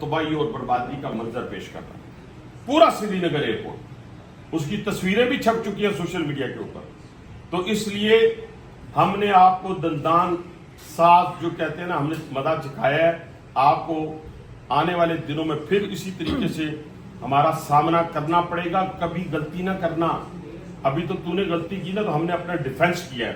तबाही और बर्बादी का मंजर पेश कर रहा है। पूरा श्रीनगर एयरपोर्ट, उसकी तस्वीरें भी छप चुकी हैं सोशल मीडिया के ऊपर। तो इसलिए हमने आपको दंदान साथ जो कहते हैं ना, हमने मदा सिखाया है। आपको आने वाले दिनों में फिर इसी तरीके से हमारा सामना करना पड़ेगा। कभी गलती ना करना। अभी तो तूने गलती की ना, तो हमने अपना डिफेंस किया है।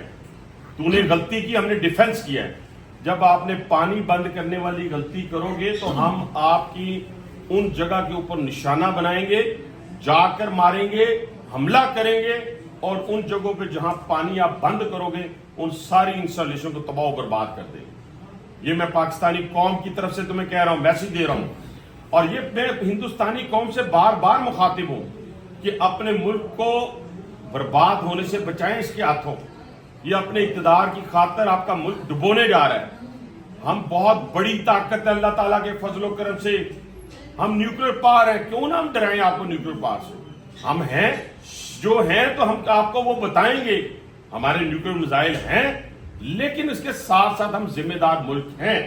तूने गलती की, हमने डिफेंस किया है। जब आपने पानी बंद करने वाली गलती करोगे तो हम आपकी उन जगह के ऊपर निशाना बनाएंगे, जाकर मारेंगे, हमला करेंगे और उन जगहों पे जहां पानी आप बंद करोगे उन सारी इंस्टॉलेशन को तबाह बर्बाद कर देंगे। ये मैं पाकिस्तानी कौम की तरफ से तुम्हें कह रहा हूं, मैसेज दे रहा हूं। और ये मैं हिंदुस्तानी कौम से बार बार मुखातिब हूं कि अपने मुल्क को बर्बाद होने से बचाएं इसके हाथों। ये अपने इक़्तिदार की खातिर आपका मुल्क डुबोने जा रहा है। हम बहुत बड़ी ताकत है अल्लाह ताला के फजलो करम से। हम न्यूक्लियर पावर है, क्यों ना हम डराएं आपको न्यूक्लियर पावर से। हम हैं जो हैं, तो हम आपको वो बताएंगे। हमारे न्यूक्लियर मिसाइल हैं, लेकिन इसके साथ साथ हम जिम्मेदार मुल्क हैं।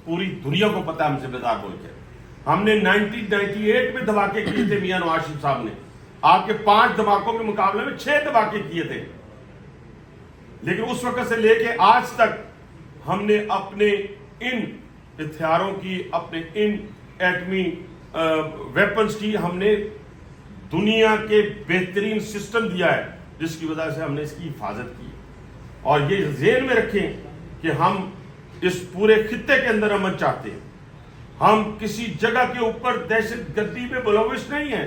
पूरी दुनिया को पता है हम जिम्मेदार मुल्क हैं। हमने 1998 में धमाके किए थे, मियां नवाज शरीफ साहब ने आपके 5 धमाकों के मुकाबले में 6 धमाके किए थे। लेकिन उस वक्त से लेके आज तक हमने अपने इन हथियारों की, अपने इन एटमी वेपन्स की हमने दुनिया के बेहतरीन सिस्टम दिया है, जिसकी वजह से हमने इसकी हिफाजत की। और ये ज़हन में रखें कि हम इस पूरे खित्ते के अंदर अमन चाहते हैं। हम किसी जगह के ऊपर दहशतगर्दी में मुलव्वस नहीं है।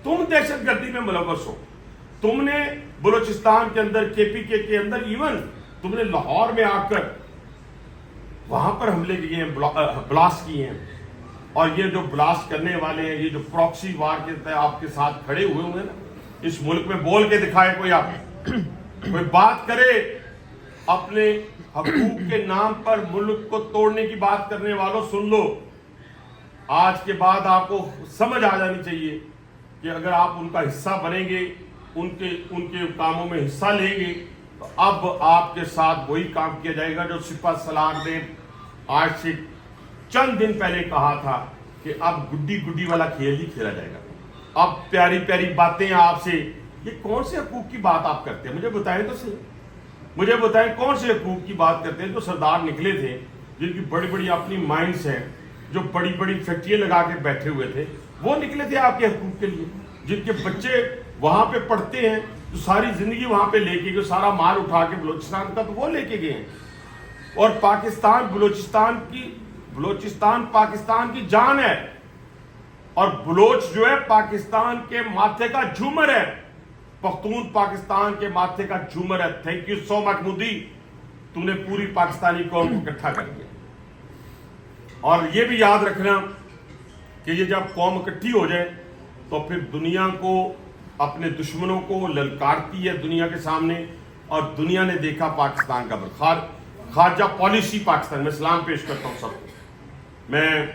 तुम दहशतगर्दी में मुलव्वस हो। तुमने बलूचिस्तान के अंदर, केपीके के अंदर, इवन तुमने लाहौर में आकर वहां पर हमले किए हैं, ब्लास्ट किए हैं। और ये जो ब्लास्ट करने वाले हैं, ये जो प्रॉक्सी वार के तहत आपके साथ खड़े हुए हैं ना, इस मुल्क में बोल के दिखाए कोई, आप कोई बात करे अपने हकूक के नाम पर। मुल्क को तोड़ने की बात करने वालों, सुन लो। आज के बाद आपको समझ आ जानी चाहिए कि अगर आप उनका हिस्सा बनेंगे, उनके कामों में हिस्सा लेंगे, तो अब आपके साथ वही काम किया जाएगा जो सिपा सलार ने आज से चंद दिन पहले कहा था कि अब गुड्डी गुड्डी वाला खेल ही खेला जाएगा। अब प्यारी प्यारी बातें आपसे। ये कौन से हकूक की बात आप करते हैं, मुझे बताएं तो सही। मुझे बताएं कौन से हकूक की बात करते हैं। जो सरदार निकले थे, जिनकी बड़ी बड़ी अपनी माइंड्स हैं, जो बड़ी बड़ी फैक्ट्रियां लगा के बैठे हुए थे, वो निकले थे आपके हकूक के लिए। जिनके बच्चे वहां पे पढ़ते हैं, जो सारी जिंदगी वहां पे लेके गए, सारा माल उठा के बलूचिस्तान का, तो वो लेके गए हैं। और पाकिस्तान बलूचिस्तान पाकिस्तान की जान है। और बलोच जो है पाकिस्तान के माथे का झूमर है। पख्तून पाकिस्तान के माथे का झूमर है। Thank you so much Modi, तूने पूरी पाकिस्तानी कौम को इकट्ठा कर दिया। और ये भी याद रखना कि ये जब कौम इकट्ठी हो जाए तो फिर दुनिया को, अपने दुश्मनों को ललकारती है दुनिया के सामने। और दुनिया ने देखा पाकिस्तान का खारजा पॉलिसी पाकिस्तान में। सलाम पेश करता हूं सबको। मैं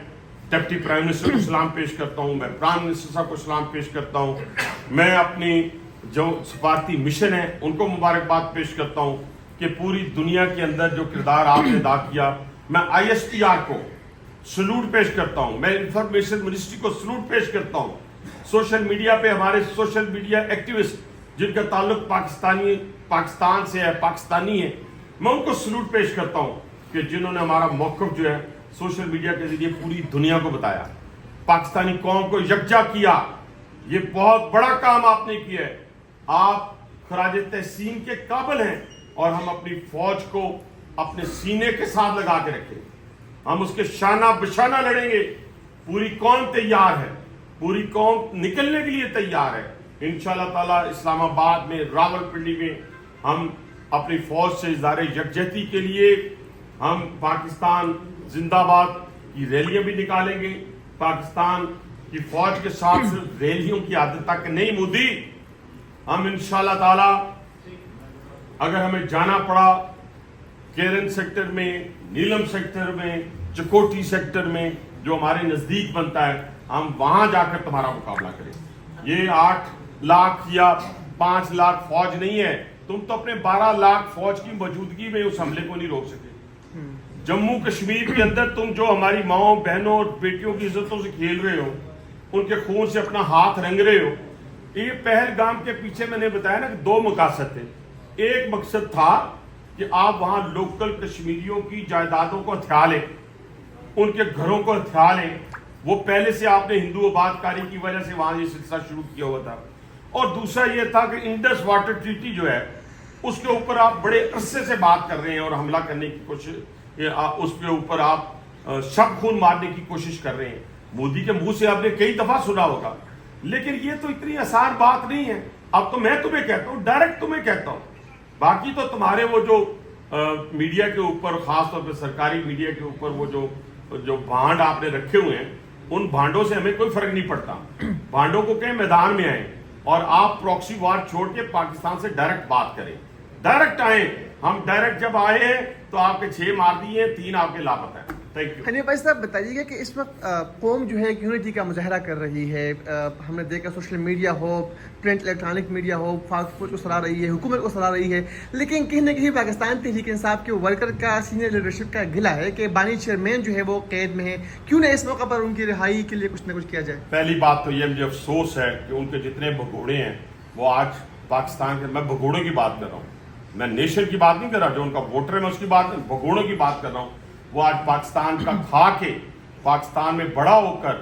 डिप्टी प्राइम मिनिस्टर को सलाम पेश करता हूं, मैं प्राइम मिनिस्टर साहब को सलाम पेश करता हूं, मैं अपनी जो सफारती मिशन है उनको मुबारकबाद पेश करता हूं कि पूरी दुनिया के अंदर जो किरदार आपने अदा किया। मैं ISPR को सलूट पेश करता हूं, मैं इंफॉर्मेशन मिनिस्ट्री को सलूट पेश करता हूं। सोशल मीडिया पे हमारे सोशल मीडिया एक्टिविस्ट जिनका ताल्लुक पाकिस्तान से है, पाकिस्तानी है, मैं उनको सलूट पेश करता हूं कि जिन्होंने हमारा मौक़िफ़ जो है सोशल मीडिया के जरिए पूरी दुनिया को बताया, पाकिस्तानी कौम को यकजा किया। ये बहुत बड़ा काम आपने किया है। आप खराज तहसीन के काबिल हैं। और हम अपनी फौज को अपने सीने के साथ लगा के रखें। हम उसके शाना बशाना लड़ेंगे। पूरी कौम तैयार है, पूरी कौम निकलने के लिए तैयार है। इंशाअल्लाह ताला इस्लामाबाद में, रावलपिंडी में हम अपनी फौज से इज़हार यकजहती के लिए हम पाकिस्तान जिंदाबाद की रैलियां भी निकालेंगे। पाकिस्तान की फौज के साथ सिर्फ रैलियों की आदत तक नहीं मोदी, हम इंशाअल्लाह ताला अगर हमें जाना पड़ा केरन सेक्टर में, नीलम सेक्टर में, चकोटी सेक्टर में जो हमारे नजदीक बनता है, हम वहां जाकर तुम्हारा मुकाबला करें। ये 8 लाख या 5 लाख फौज नहीं है। तुम तो अपने 12 लाख फौज की मौजूदगी में उस हमले को नहीं रोक सके। जम्मू कश्मीर के अंदर तुम जो हमारी माओ बहनों और बेटियों की इज्जतों से खेल रहे हो, उनके खून से अपना हाथ रंग रहे हो। ये पहलगाम के पीछे मैंने बताया ना कि दो मकसद थे। एक मकसद था कि आप वहां लोकल कश्मीरियों की जायदादों को हथिया लें, उनके घरों को हथिया लें। वो पहले से आपने हिंदू आबादकारी की वजह से वहां ये सिलसिला शुरू किया हुआ था। और दूसरा ये था कि इंडस वाटर ट्रीटी जो है उसके ऊपर आप बड़े अरसे से बात कर रहे हैं और हमला करने की कोशिश, उसके ऊपर आप शब खून मारने की कोशिश कर रहे हैं। मोदी के मुंह से आपने कई दफा सुना होगा, लेकिन ये तो इतनी आसान बात नहीं है। अब तो मैं तुम्हें कहता हूं, डायरेक्ट तुम्हें कहता हूं, बाकी तो तुम्हारे वो जो मीडिया के ऊपर, खासतौर पर सरकारी मीडिया के ऊपर वो जो भांड आपने रखे हुए हैं, उन भांडों से हमें कोई फर्क नहीं पड़ता। भांडों को कहें मैदान में आए और आप प्रॉक्सी वार छोड़ के पाकिस्तान से डायरेक्ट बात करें, डायरेक्ट आए। हम डायरेक्ट जब आए हैं तो आपके 6 मार दिए, 3 आपके लापता है। Thank you. हनीफ भाई साहब बताइएगा कि इस वक्त कौम जो है यूनिटी का मुजाहरा कर रही है। हमने देखा सोशल मीडिया हो, प्रिंट इलेक्ट्रॉनिक मीडिया हो, फास्ट फूड को सराह रही है, हुकूमत को सराह रही है, लेकिन कहीं ना कहीं पाकिस्तान तहरीक इंसाफ के वर्कर का, सीनियर लीडरशिप का गिला है कि बानी चेयरमैन जो है वो कैद में है। क्यों ना इस मौका पर उनकी रिहाई के लिए कुछ ना कुछ किया जाए। पहली बात तो ये मुझे अफसोस है कि उनके जितने भगोड़े हैं वो आज पाकिस्तान के, मैं भगोड़ों की बात कर रहा हूँ, मैं नेशन की बात नहीं कर रहा, जो उनका वोटर है मैं उसकी बात, भगोड़ों की बात कर रहा हूँ। वो आज पाकिस्तान का खा के, पाकिस्तान में बड़ा होकर,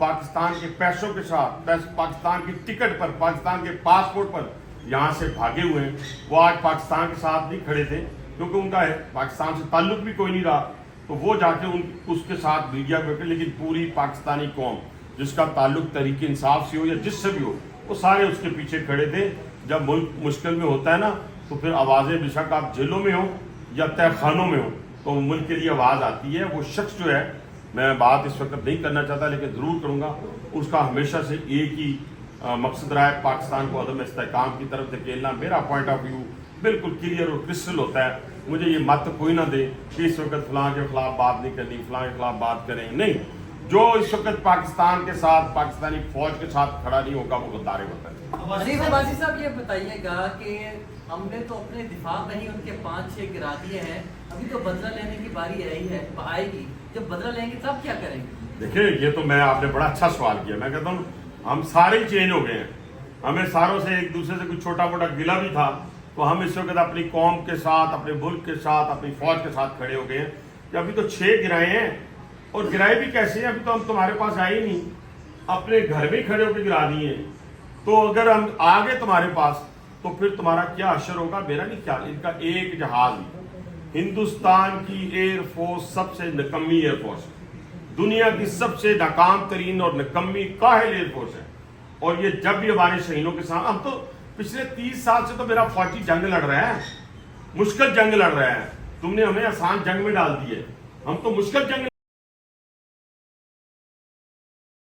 पाकिस्तान के पैसों के साथ, पाकिस्तान की टिकट पर, पाकिस्तान के पासपोर्ट पर यहाँ से भागे हुए हैं। वो आज पाकिस्तान के साथ नहीं खड़े थे क्योंकि उनका पाकिस्तान से ताल्लुक भी कोई नहीं रहा, तो वो जाके उसके साथ मीडिया पे, लेकिन पूरी पाकिस्तानी कौम जिसका ताल्लुक तहरीक इंसाफ से हो या जिससे भी हो, वो सारे उसके पीछे खड़े थे। जब मुल्क मुश्किल में होता है ना, तो फिर आवाज़ें, बेशक आप जेलों में हो या तहखानों में हो, तो मुल्क के लिए आवाज़ आती है। वो शख्स जो है, मैं बात इस वक्त नहीं करना चाहता लेकिन ज़रूर करूँगा, उसका हमेशा से एक ही मकसद रहा है, पाकिस्तान को अदम इस्तेहकाम की तरफ धकेलना। मेरा पॉइंट ऑफ व्यू बिल्कुल क्लियर और क्रिस्टल होता है। मुझे ये मत कोई ना दे कि इस वक्त फलां के खिलाफ बात नहीं करनी, फलां के खिलाफ बात करें, नहीं। जो इस वक्त पाकिस्तान के साथ, पाकिस्तानी फौज के साथ खड़ा नहीं होगा वो गद्दार होता है। अब्बासी साहब ये बताइएगा कि हमने तो अपने दिफा में ही उनके 5-6 गिरा दिए हैं, अभी तो बदला लेने की बारी आई है, आएगी। जब बदला लेंगे तब क्या करेंगे? देखिए, ये तो मैं, आपने बड़ा अच्छा सवाल किया। मैं कहता हूँ हम सारे ही चेंज हो गए हैं, हमें सारों से एक दूसरे से कुछ छोटा मोटा गिला भी था, तो हम इस वक्त अपनी कौम के साथ, अपने मुल्क के साथ, अपनी फौज के साथ खड़े हो गए हैं कि अभी तो 6 गिराए हैं। और गिराए भी कैसे हैं? अभी तो हम तुम्हारे पास आए ही नहीं, अपने घर में खड़े होकर गिरा दिए। तो अगर हम आ गए तुम्हारे पास तो फिर तुम्हारा क्या असर होगा? मेरा नहीं ख्याल। इनका एक जहाज, हिंदुस्तान की एयरफोर्स सबसे निकम्मी एयरफोर्स, दुनिया की सबसे नाकाम तरीन और निकम्मी काहिल एयरफोर्स है। और ये जब भी हमारे शहीदों के साथ, हम तो पिछले 30 साल से तो मेरा फौजी जंग लड़ रहा है, मुश्किल जंग लड़ रहा है। तुमने हमें आसान जंग में डाल दी है, हम तो मुश्किल जंग